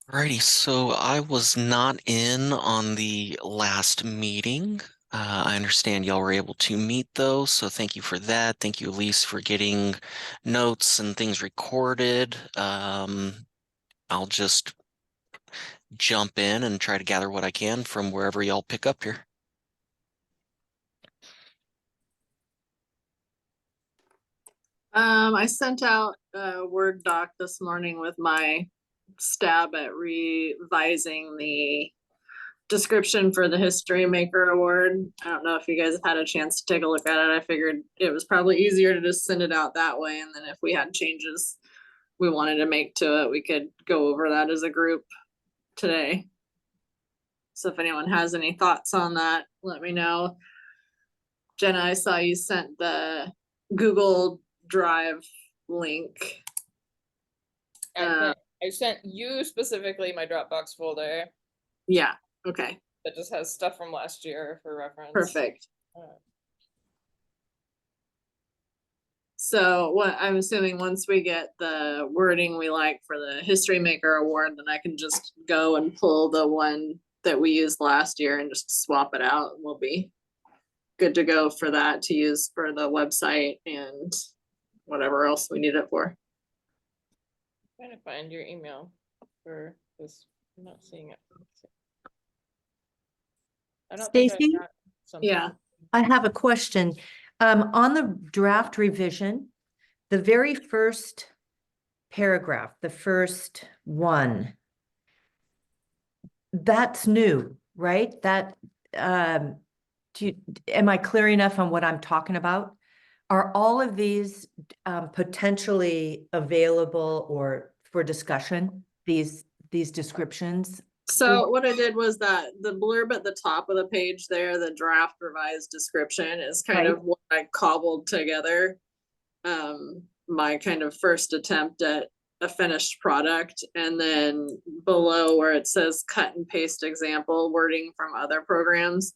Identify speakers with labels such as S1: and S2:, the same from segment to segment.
S1: Alrighty, so I was not in on the last meeting. I understand y'all were able to meet though, so thank you for that. Thank you, Elise, for getting notes and things recorded. I'll just jump in and try to gather what I can from wherever y'all pick up here.
S2: I sent out a Word doc this morning with my stab at revising the description for the History Maker Award. I don't know if you guys have had a chance to take a look at it. I figured it was probably easier to just send it out that way, and then if we had changes we wanted to make to it, we could go over that as a group today. So if anyone has any thoughts on that, let me know. Jenna, I saw you sent the Google Drive link.
S3: I sent you specifically my Dropbox folder.
S2: Yeah, okay.
S3: That just has stuff from last year for reference.
S2: Perfect. So what I'm assuming once we get the wording we like for the History Maker Award, then I can just go and pull the one that we used last year and just swap it out, and we'll be good to go for that to use for the website and whatever else we need it for.
S3: I'm trying to find your email for this. I'm not seeing it. I don't think I
S4: Stacy?
S3: got something.
S2: Yeah.
S4: I have a question. On the draft revision, the very first paragraph, the first one, that's new, right? That, am I clear enough on what I'm talking about? Are all of these potentially available or for discussion, these descriptions?
S2: So what I did was that the blurb at the top of the page there, the draft revised description, is kind of what I cobbled together. My kind of first attempt at a finished product, and then below where it says cut and paste example wording from other programs.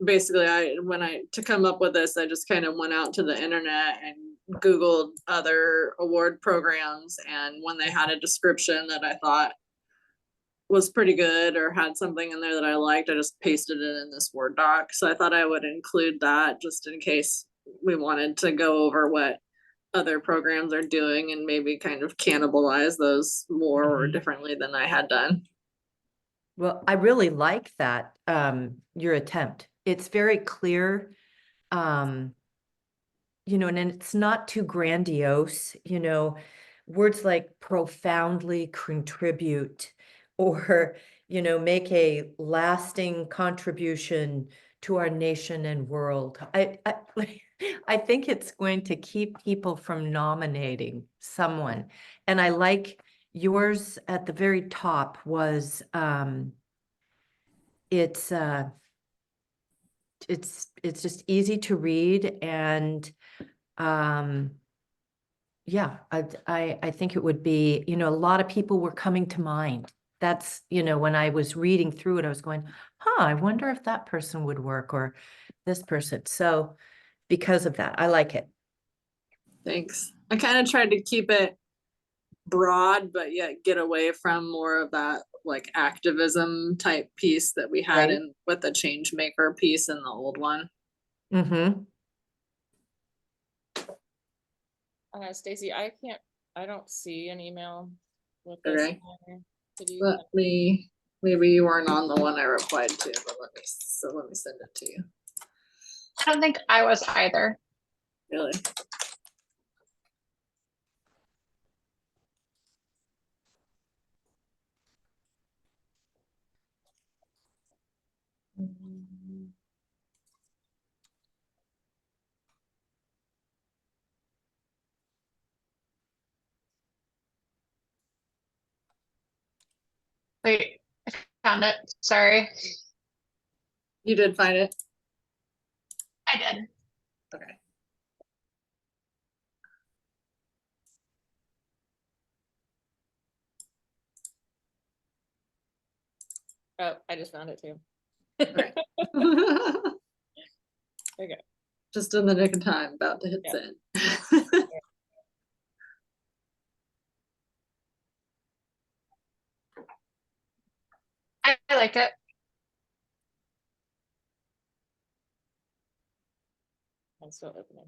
S2: Basically, to come up with this, I just kind of went out to the internet and Googled other award programs, and when they had a description that I thought was pretty good or had something in there that I liked, I just pasted it in this Word doc. So I thought I would include that just in case we wanted to go over what other programs are doing and maybe kind of cannibalize those more or differently than I had done.
S4: Well, I really like that, your attempt. It's very clear, and it's not too grandiose, words like profoundly contribute or, make a lasting contribution to our nation and world. I think it's going to keep people from nominating someone. And I like yours at the very top was, it's just easy to read, and yeah, I think it would be, a lot of people were coming to mind. That's, when I was reading through it, I was going, I wonder if that person would work or this person. So because of that, I like it.
S2: Thanks. I kind of tried to keep it broad, but yet get away from more of that like activism type piece that we had in with the change maker piece in the old one.
S3: Stacy, I don't see an email with
S2: this.
S3: Okay.
S2: Maybe you weren't on the one I replied to, but let me send it to you.
S5: I don't think I was either.
S2: Really?
S5: Wait, I found it. Sorry.
S2: You did find it?
S5: I did.
S2: Okay.
S3: Oh, I just found it too.
S2: Okay.
S3: Okay.
S2: Just in the nick of time, about to hit send.
S5: I like it.
S3: I'm still opening.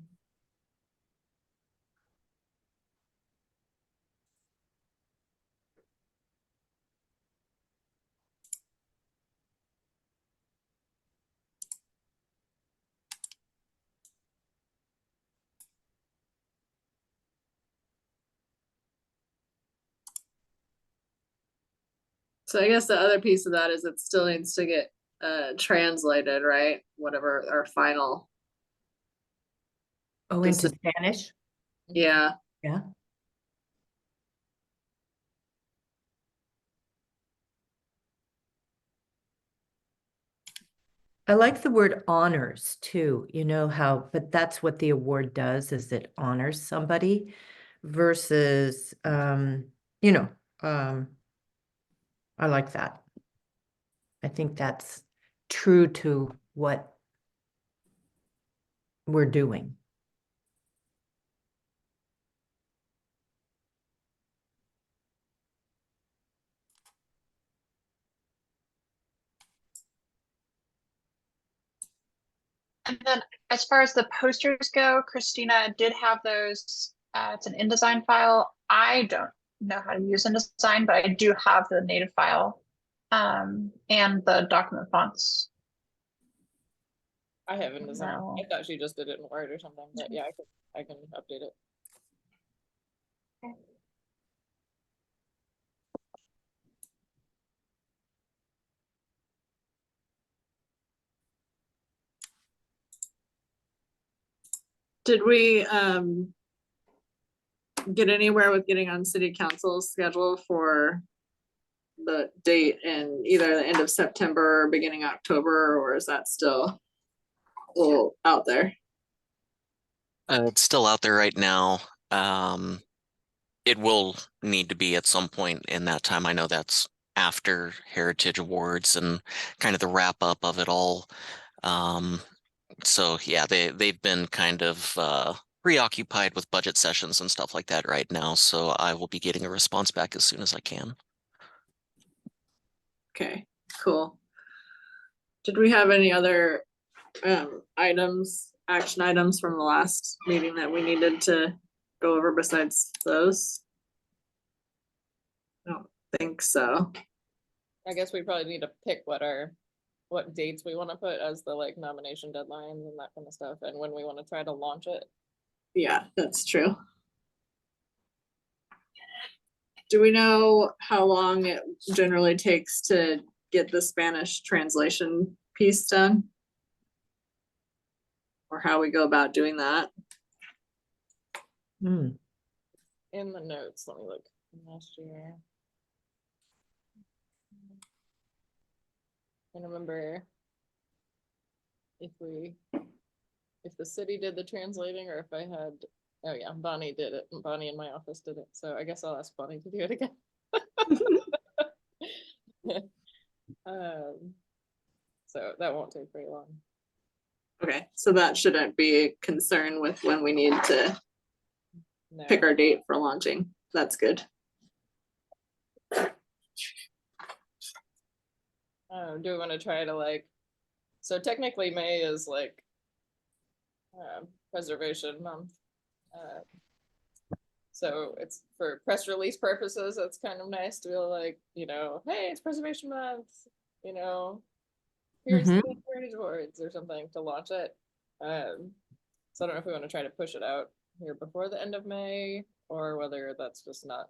S2: So I guess the other piece of that is it still needs to get translated, right? Whatever our final,
S4: Oh,
S2: This
S4: into
S2: is-
S4: Spanish?
S2: yeah.
S4: Yeah. I like the word honors too, you know how, but that's what the award does, is it honors somebody versus, you know, I like that. I think that's true to what we're doing.
S5: And then as far as the posters go, Christina did have those. It's an InDesign file. I don't know how to use InDesign, but I do have the native file and the document fonts.
S3: I haven't designed.
S5: No.
S3: I thought she just did it in Word or something, but yeah, I can update it.
S2: Did we get anywhere with getting on city council's schedule for the date in either the end of September or beginning October, or is that still a little out there?
S1: It's still out there right now. It will need to be at some point in that time. I know that's after Heritage Awards and kind of the wrap up of it all. So yeah, they've been kind of preoccupied with budget sessions and stuff like that right now. So I will be getting a response back as soon as I can.
S2: Okay, cool. Did we have any other items, action items from the last meeting that we needed to go over besides those? I don't think so.
S3: I guess we probably need to pick what dates we want to put as the like nomination deadlines and that kind of stuff, and when we want to try to launch it.
S2: Yeah, that's true. Do we know how long it generally takes to get the Spanish translation piece done? Or how we go about doing that?
S4: Hmm.
S3: In the notes, let me look from last year. I remember if the city did the translating, or if I had, oh yeah, Bonnie did it. Bonnie in my office did it. So I guess I'll ask Bonnie to do it again. So that won't take very long.
S2: Okay, so that shouldn't be a concern with when we need to
S3: No.
S2: pick our date for launching. That's good.
S3: Do we want to try to like, so technically May is like preservation month. So it's for press release purposes, it's kind of nice to be like, you know, hey, it's preservation month, you know, here's the Heritage Awards or something to launch it. So I don't know if we want to try to push it out here before the end of May, or whether that's just not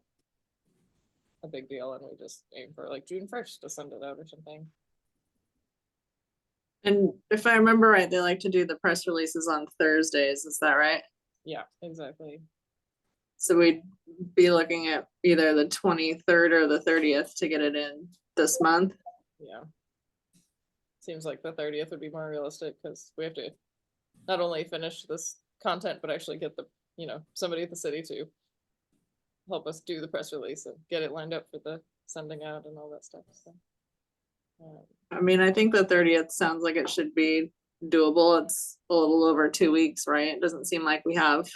S3: a big deal and we just aim for like June 1st to send it out or something.
S2: And if I remember right, they like to do the press releases on Thursdays, is that right?
S3: Yeah, exactly.
S2: So we'd be looking at either the 23rd or the 30th to get it in this month.
S3: Yeah. Seems like the 30th would be more realistic because we have to not only finish this content, but actually get the, you know, somebody at the city to help us do the press release and get it lined up for the sending out and all that stuff. So,
S2: I mean, I think the 30th sounds like it should be doable. It's a little over 2 weeks, right? It doesn't seem like we have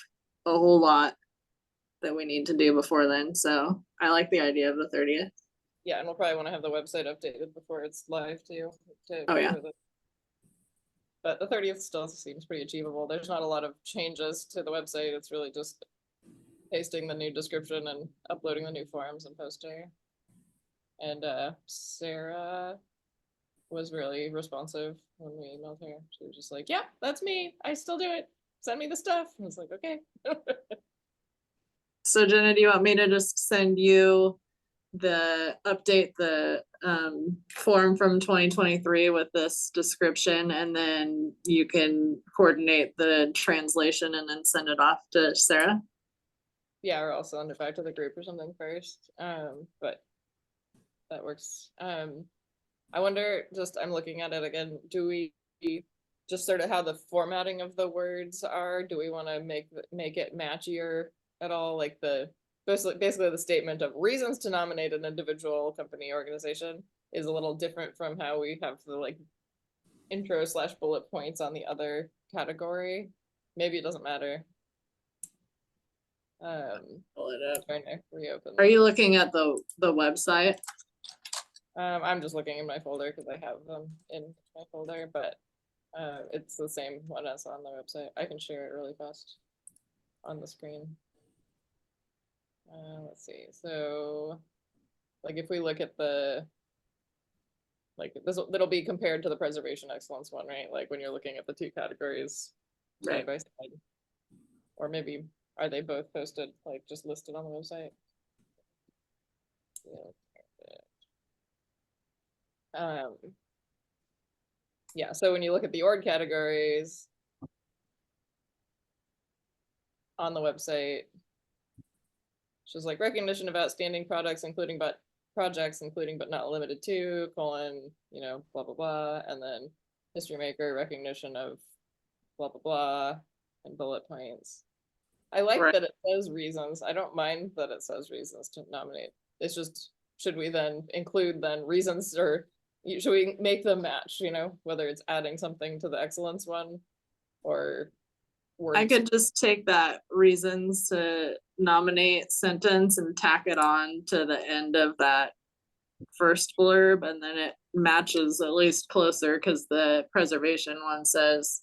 S2: a whole lot that we need to do before then. So I like the idea of the 30th.
S3: Yeah, and we'll probably want to have the website updated before it's live too.
S2: Oh, yeah.
S3: But the 30th still seems pretty achievable. There's not a lot of changes to the website. It's really just pasting the new description and uploading the new forms and poster. And Sarah was really responsive when we emailed her. She was just like, yeah, that's me. I still do it. Send me the stuff. I was like, okay.
S2: So Jenna, do you want me to just send you the form from 2023 with this description, and then you can coordinate the translation and then send it off to Sarah?
S3: Yeah, or I'll send it back to the group or something first. But that works. I wonder, just I'm looking at it again, do we just sort of how the formatting of the words are? Do we want to make it matchier at all? Like basically the statement of reasons to nominate an individual, company, organization is a little different from how we have the like intro / bullet points on the other category. Maybe it doesn't matter.
S2: Pull it up.
S3: Trying to reopen.
S2: Are you looking at the website?
S3: I'm just looking in my folder because I have them in my folder, but it's the same one as on the website. I can share it really fast on the screen. Let's see. So, like, if we look at the, like, that'll be compared to the preservation excellence one, right? Like when you're looking at the two categories side by side, or maybe are they both posted, like just listed on the website? Yeah, so when you look at the org categories on the website, which is like recognition of outstanding projects, including but not limited to, colon, you know, blah, blah, blah, and then history maker, recognition of blah, blah, blah, and bullet points. I like that it says reasons. I don't mind that it says reasons to nominate. It's just, should we then include then reasons, or should we make them match, you know, whether it's adding something to the excellence one or words?
S2: I could just take that reasons to nominate sentence and tack it on to the end of that first blurb, and then it matches at least closer, because the preservation one says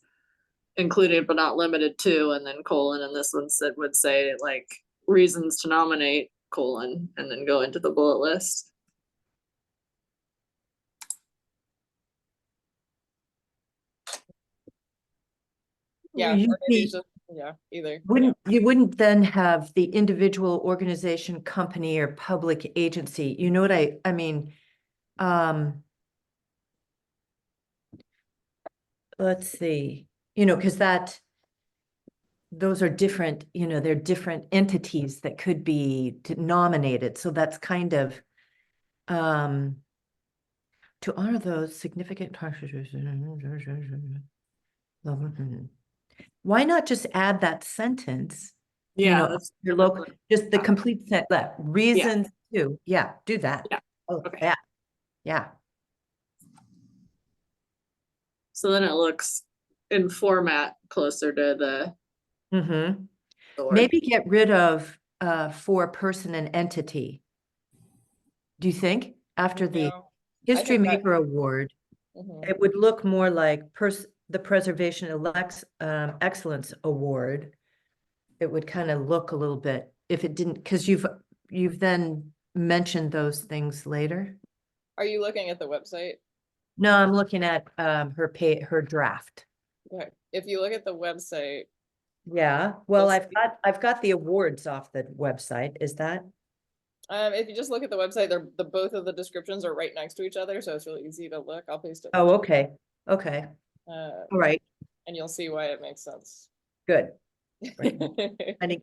S2: included but not limited to, and then colon, and this one would say like reasons to nominate colon, and then go into the bullet list.
S3: Yeah, or maybe it's just, yeah, either.
S4: You wouldn't then have the individual, organization, company, or public agency. You know what I mean? Let's see, you know, because those are different, you know, they're different entities that could be nominated. So that's kind of to honor those significant. Why not just add that sentence?
S2: Yeah,
S4: you know,
S2: that's
S4: your local, just the complete set, that reasons to, yeah, do that.
S2: Yeah.
S4: Oh,
S2: Okay.
S4: yeah. Yeah.
S2: So then it looks in format closer to the
S4: Maybe get rid of for person and entity. Do you think after the History Maker Award, it would look more like the Preservation Excellence Award? It would kind of look a little bit, if it didn't, because you've then mentioned those things later.
S3: Are you looking at the website?
S4: No, I'm looking at her draft.
S3: Okay. If you look at the website.
S4: Yeah, well, I've got the awards off the website. Is that?
S3: If you just look at the website, both of the descriptions are right next to each other, so it's really easy to look. I'll paste it.
S4: Oh, okay. Okay. All right.
S3: And you'll see why it makes sense.
S4: Good. Right.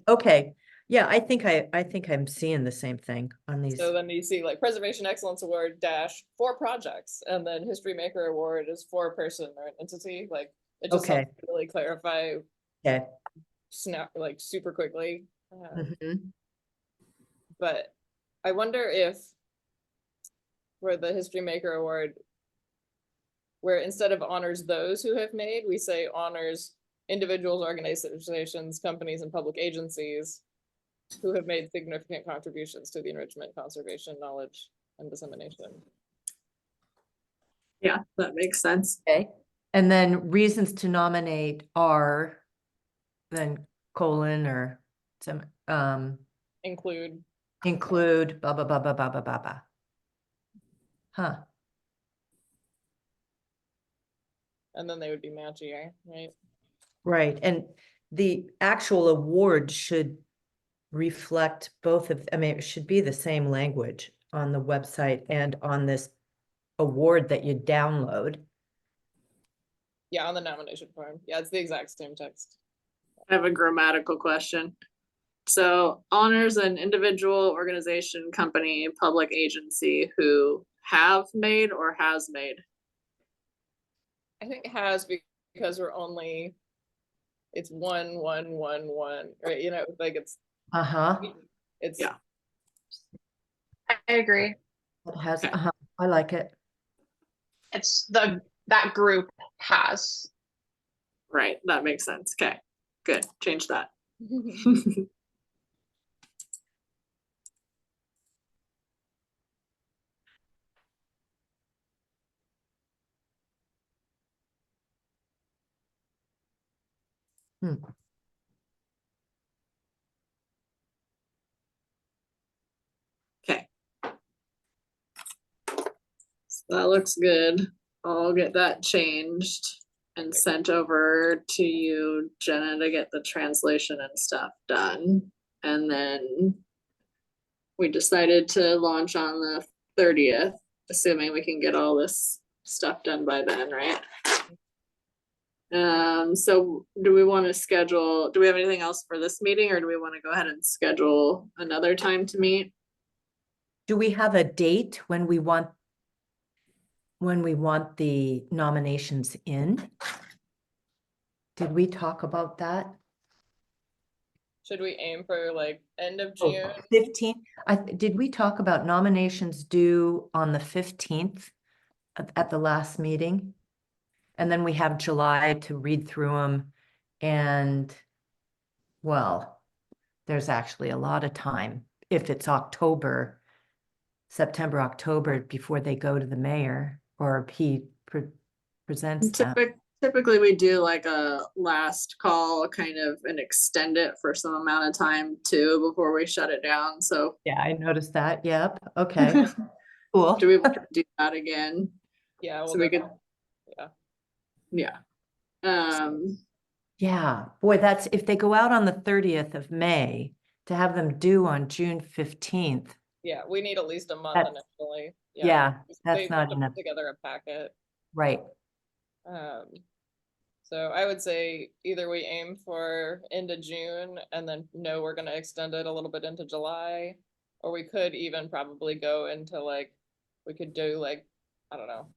S4: Okay. Yeah, I think I'm seeing the same thing on these.
S3: So then you see like Preservation Excellence Award - for projects, and then History Maker Award is for a person or an entity. Like it just helps really clarify.
S4: Okay.
S3: Snap like super quickly. But I wonder if for the History Maker Award, where instead of honors those who have made, we say honors individuals, organizations, companies, and public agencies who have made significant contributions to the enrichment, conservation, knowledge, and dissemination.
S2: Yeah, that makes sense.
S4: Okay. And then reasons to nominate are then colon or some,
S3: Include,
S4: include blah, blah, blah, blah, blah, blah, blah, blah. Huh,
S3: and then they would be matchier, right?
S4: right. And the actual award should reflect both of, I mean, it should be the same language on the website and on this award that you download.
S3: Yeah, on the nomination form. Yeah, it's the exact same text.
S2: I have a grammatical question. So honors an individual, organization, company, public agency who have made or has made.
S3: I think it has because we're only, it's 1, 1, 1, 1, right? You know, like
S4: Uh-huh,
S3: it's
S2: Yeah.
S5: I agree.
S4: it has,
S2: Okay.
S4: I like it.
S5: It's that group has.
S2: Right, that makes sense. Okay, good. Change that.
S4: Hmm.
S2: Okay. So that looks good. I'll get that changed and sent over to you, Jenna, to get the translation and stuff done. And then we decided to launch on the 30th, assuming we can get all this stuff done by then, right? So do we want to schedule, do we have anything else for this meeting, or do we want to go ahead and schedule another time to meet?
S4: Do we have a date when we want the nominations in? Did we talk about that?
S3: should we aim for like end of
S4: Oh,
S3: June?
S4: 15th? Did we talk about nominations due on the 15th at the last meeting? And then we have July to read through them. And, well, there's actually a lot of time if it's October, September, October, before they go to the mayor or he presents them.
S2: Typically we do like a last call kind of and extend it for some amount of time too before we shut it down. So
S4: Yeah, I noticed that. Yep. Okay. Cool.
S2: do we want to do that again?
S3: Yeah, well,
S2: So we could,
S3: yeah.
S2: yeah.
S4: Yeah, boy, that's if they go out on the 30th of May to have them due on June 15th.
S3: Yeah, we need at least a month
S4: That's-
S3: initially.
S4: Yeah,
S3: They
S4: that's not
S3: have to
S4: enough.
S3: put together a packet.
S4: Right.
S3: So I would say either we aim for into June and then no, we're gonna extend it a little bit into July, or we could even probably go into like, we could do like, I don't know.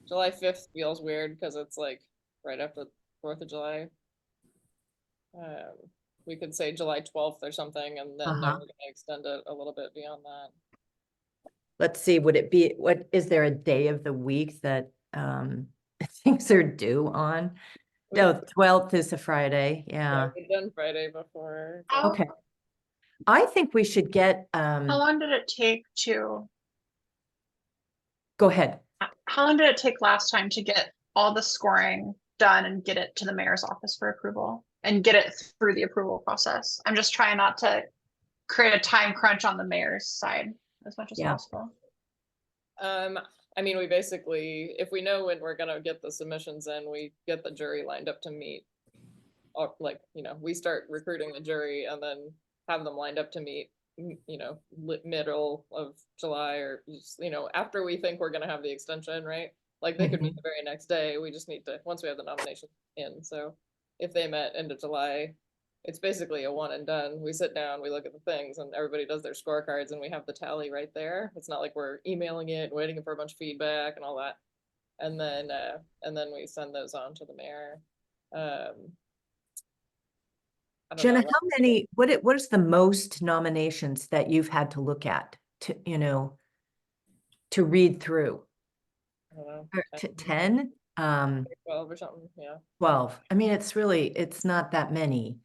S3: July 5th feels weird because it's like right after 4th of July. We could say July 12th or something, and then no, we're gonna extend it a little bit beyond that.
S4: Let's see, would it be, what, is there a day of the week that things are due on? No, 12th is a Friday, yeah.
S3: We've done Friday before.
S5: How,
S4: Okay. I think we should get,
S5: how long did it take to,
S4: go ahead.
S5: how long did it take last time to get all the scoring done and get it to the mayor's office for approval and get it through the approval process? I'm just trying not to create a time crunch on the mayor's side as much as
S4: Yeah.
S5: possible.
S3: I mean, we basically, if we know when we're gonna get the submissions in, we get the jury lined up to meet. Or like, you know, we start recruiting the jury and then have them lined up to meet, you know, middle of July or, you know, after we think we're gonna have the extension, right? Like they could meet the very next day. We just need to, once we have the nomination in. So if they met end of July, it's basically a one and done. We sit down, we look at the things, and everybody does their scorecards, and we have the tally right there. It's not like we're emailing it, waiting for a bunch of feedback and all that. And then we send those on to the mayor. I don't
S4: Jenna,
S3: know.
S4: how many, what is the most nominations that you've had to look at to, you know, to read through?
S3: I don't know,
S4: Or 10?
S3: 12 or something, yeah.
S4: 12. I mean, it's not that many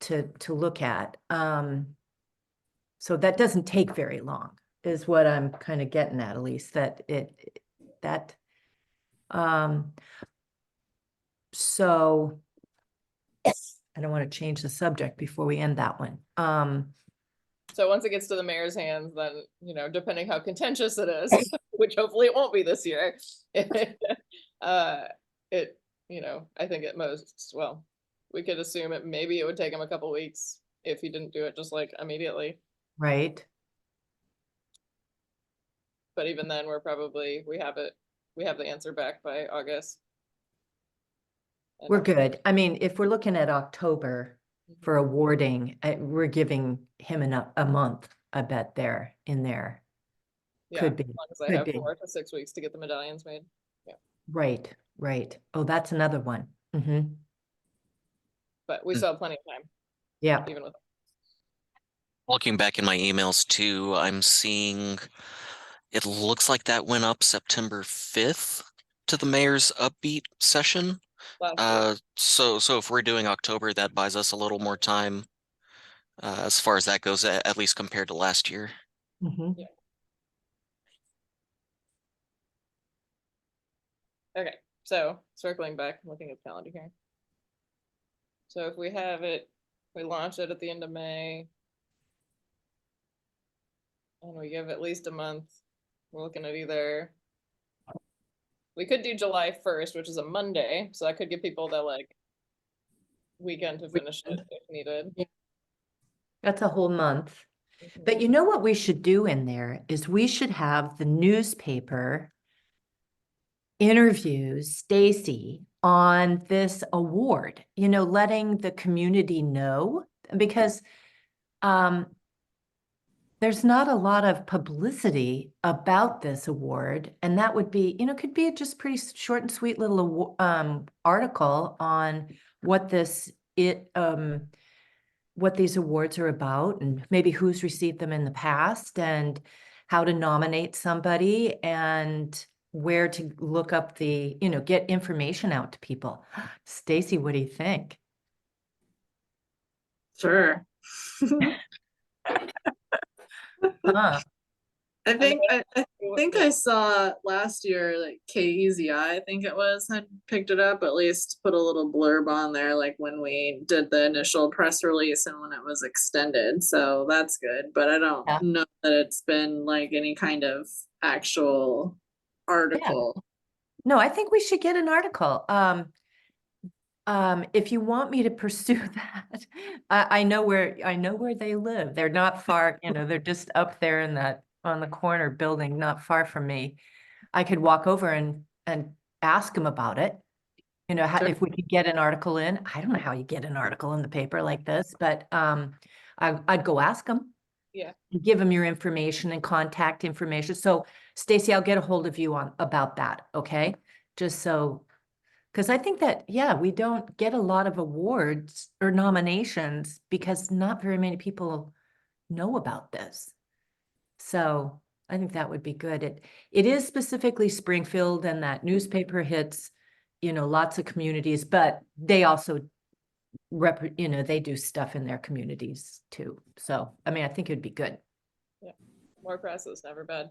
S4: to look at. So that doesn't take very long. is what I'm kind of getting at least, that that, so I don't want to change the subject before we end that one.
S3: So once it gets to the mayor's hands, then, you know, depending how contentious it is, which hopefully it won't be this year, it, you know, I think at most, well, we could assume maybe it would take him a couple weeks if he didn't do it just like immediately.
S4: Right.
S3: But even then, we have the answer back by August. And
S4: We're good. I mean, if we're looking at October for awarding, we're giving him a month, I bet in there.
S3: Yeah,
S4: Could be.
S3: as long as I
S4: Could
S3: have
S4: be.
S3: 4 to 6 weeks to get the medallions made. Yeah.
S4: Right, right. Oh, that's another one.
S3: But we still have plenty of time,
S4: Yeah.
S3: even with.
S1: Looking back in my emails too, I'm seeing it looks like that went up September 5th to the mayor's upbeat session.
S3: Last year.
S1: So if we're doing October, that buys us a little more time as far as that goes, at least compared to last year.
S3: Yeah. Okay, so circling back, looking at the calendar here. So if we have it, we launch it at the end of May. And we give at least a month. We're looking at either. We could do July 1st, which is a Monday, so that could give people the like weekend to finish it if needed.
S4: That's a whole month.
S3: Mhm.
S4: But you know what we should do in there is we should have the newspaper interviews Stacy on this award, you know, letting the community know, because there's not a lot of publicity about this award, and that would be, you know, could be a just pretty short and sweet little article on what what these awards are about, and maybe who's received them in the past, and how to nominate somebody, and where to look up the, you know, get information out to people. Stacy, what do you think?
S2: Sure.
S4: Huh?
S2: I think I think
S3: Yeah.
S2: I saw last year like KEZI, I think it was, had picked it up, at least put a little blurb on there like when we did the initial press release and when it was extended. So that's good. But I don't
S4: Yeah.
S2: know that it's been like any kind of actual article.
S4: No, I think we should get an article. If you want me to pursue that, I know where they live. They're not far, you know, they're just up there in that, on the corner building, not far from me. I could walk over and ask them about it. You know,
S2: Sure.
S4: if we could get an article in. I don't know how you get an article in the paper like this, but I'd go ask them.
S3: Yeah.
S4: Give them your information and contact information. So Stacy, I'll get a hold of you about that, okay? Just so, because I think that, yeah, we don't get a lot of awards or nominations because not very many people know about this. So I think that would be good. It is specifically Springfield, and that newspaper hits, you know, lots of communities, but they also you know, they do stuff in their communities too. So, I mean, I think it'd be good.
S3: Yeah, more press is never bad.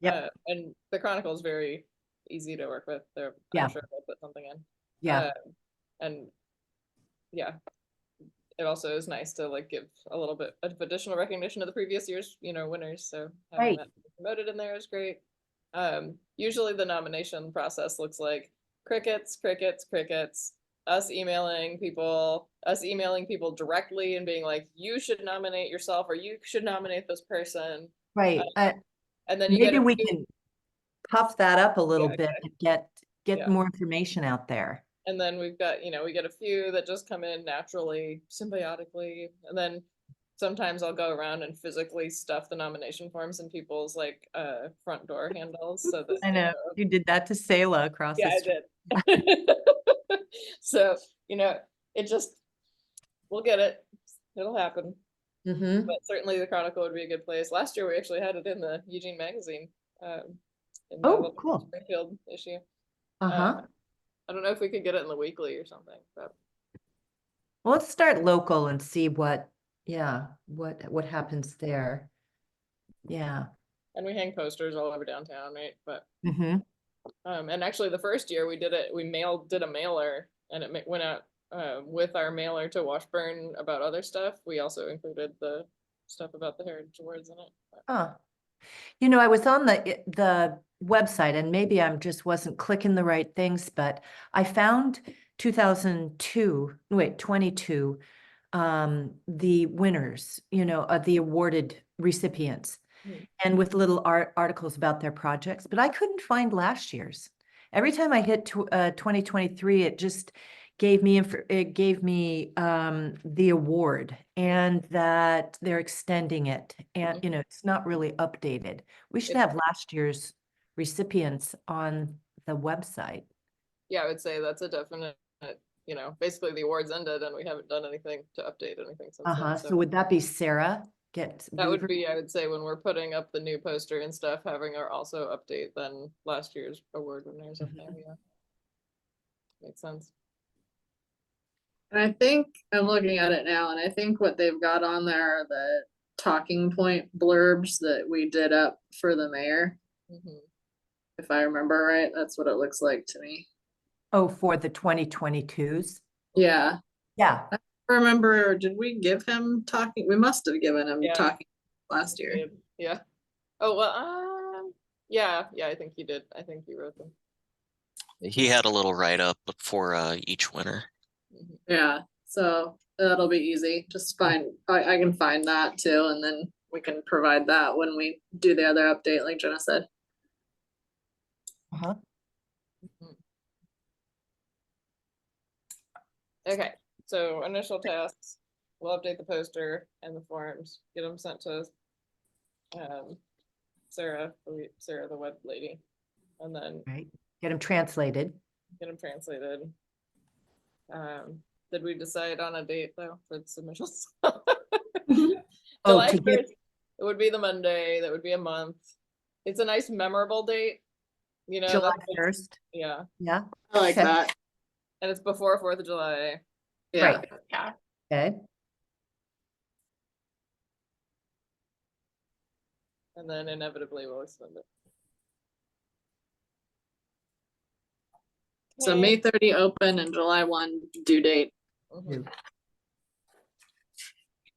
S4: Yep.
S3: And the Chronicle is very easy to work with.
S4: Yeah.
S3: I'm sure they'll put something in.
S4: Yeah.
S3: And yeah, it also is nice to like give a little bit of additional recognition to the previous year's, you know, winners. So having
S4: Right.
S3: that promoted in there is great. Usually the nomination process looks like crickets, us emailing people directly and being like, you should nominate yourself or you should nominate this person.
S4: Right.
S3: And then you get
S4: Maybe we
S3: few,
S4: can puff that up a little
S3: Yeah,
S4: bit and get
S3: Yeah.
S4: more information out there.
S3: and then we've got, you know, we get a few that just come in naturally, symbiotically, and then sometimes I'll go around and physically stuff the nomination forms in people's like front door handles so that
S4: I know you did that to Selah across the
S3: yeah, I
S4: street.
S3: did. So, you know, it just we'll get it. It'll happen.
S4: Mm-hmm.
S3: But certainly the Chronicle would be a good place. Last year we actually had it in the Eugene magazine. In the
S4: Oh,
S3: little
S4: cool.
S3: Springfield issue.
S4: Uh-huh.
S3: I don't know if we could get it in the weekly or something, but
S4: Well, let's start local and see what happens there. Yeah.
S3: And we hang posters all over downtown, right? But
S4: Mm-hmm.
S3: and actually the first year we did it, we did a mailer, and it went out with our mailer to Washburn about other stuff. We also included the stuff about the Heritage Awards in it.
S4: Huh. You know, I was on the website, and maybe I'm just wasn't clicking the right things, but I found 22, the winners, you know, the awarded recipients,
S3: Hmm.
S4: and with little articles about their projects, but I couldn't find last year's. Every time I hit 2023, it just gave me the award, and that they're extending it, and you know, it's not really updated. We should have last year's recipients on the website.
S3: Yeah, I would say that's a definite, you know, basically the awards ended and we haven't done anything to update anything since then.
S4: So would that be Sarah
S3: That would
S4: Weaver?
S3: be, I would say, when we're putting up the new poster and stuff, having our also update then last year's award winners up there. Yeah, makes sense.
S2: And I think I'm looking at it now, and I think what they've got on there are the talking point blurbs that we did up for the mayor.
S3: Mhm.
S2: If I remember right, that's what it looks like to me.
S4: Oh, for the 2022s?
S2: Yeah.
S4: Yeah.
S2: I remember, did we give him talking? We must have given him
S3: Yeah.
S2: talking last year.
S3: Yeah. Oh, well, yeah, I think you did. I think you wrote them.
S1: He had a little write-up for each winner.
S3: Mhm.
S2: Yeah, so that'll be easy. Just find, I can find that too, and then we can provide that when we do the other update, like Jenna said.
S4: Uh-huh.
S3: Mhm. Okay, so initial tasks, we'll update the poster and the forms, get them sent to Sarah, the web lady, and then
S4: Right. Get them translated.
S3: get them translated. Did we decide on a date though for the submissions?
S4: Oh,
S3: July
S4: to get
S3: 1st, it would be the Monday, that would be a month. It's a nice memorable date, you know.
S4: July
S3: that's
S4: 1st.
S3: Yeah,
S4: Yeah.
S2: I like
S4: Okay.
S2: that.
S3: and it's before 4th of July.
S2: Yeah.
S4: Right.
S5: Yeah.
S4: Okay.
S3: And then inevitably we'll extend it.
S2: So
S3: Okay.
S2: May 30 open and July 1 due date,
S3: Mhm.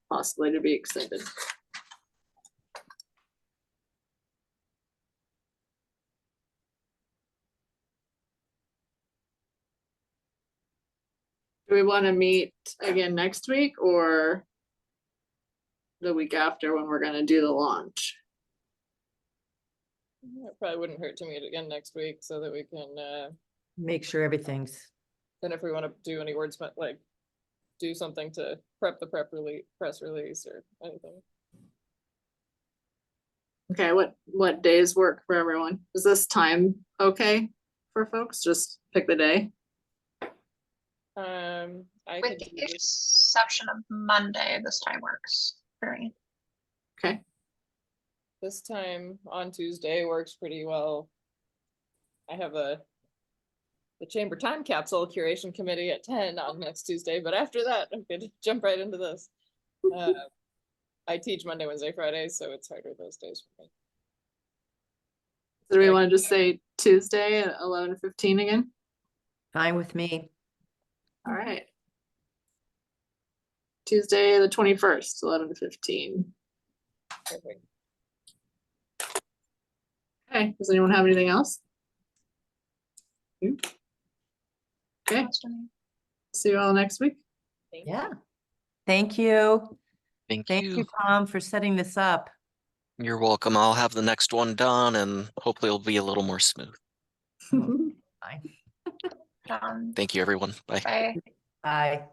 S2: possibly to be extended. Do we want to meet again next week or the week after when we're gonna do the launch?
S3: It probably wouldn't hurt to meet again next week so that we can,
S4: Make sure everything's,
S3: then if we want to do any words, like do something to prep the press release or anything.
S2: Okay, what days work for everyone? Is this time okay for folks? Just pick the day.
S3: I
S5: With
S3: could
S5: the
S3: do
S5: exception of Monday, this time works for me.
S2: Okay,
S3: this time on Tuesday works pretty well. I have the Chamber Time Capsule Curation Committee at 10 on next Tuesday, but after that, I'm gonna jump right into this. I teach Monday, Wednesday, Friday, so it's harder those days for me.
S2: so do we want to just say Tuesday at 11:15 again?
S4: fine with me.
S2: All right. Tuesday, the 21st, 11:15.
S3: Perfect.
S2: Okay, does anyone have anything else? Okay,
S5: Works for me.
S2: see you all next week.
S3: Thank you.
S4: Yeah. Thank you.
S1: Thank
S4: Thank
S1: you.
S4: you, Tom, for setting this up.
S1: You're welcome. I'll have the next one done and hopefully it'll be a little more smooth.
S4: Fine.
S5: Done.
S1: Thank you, everyone. Bye.
S5: Bye.
S4: Bye.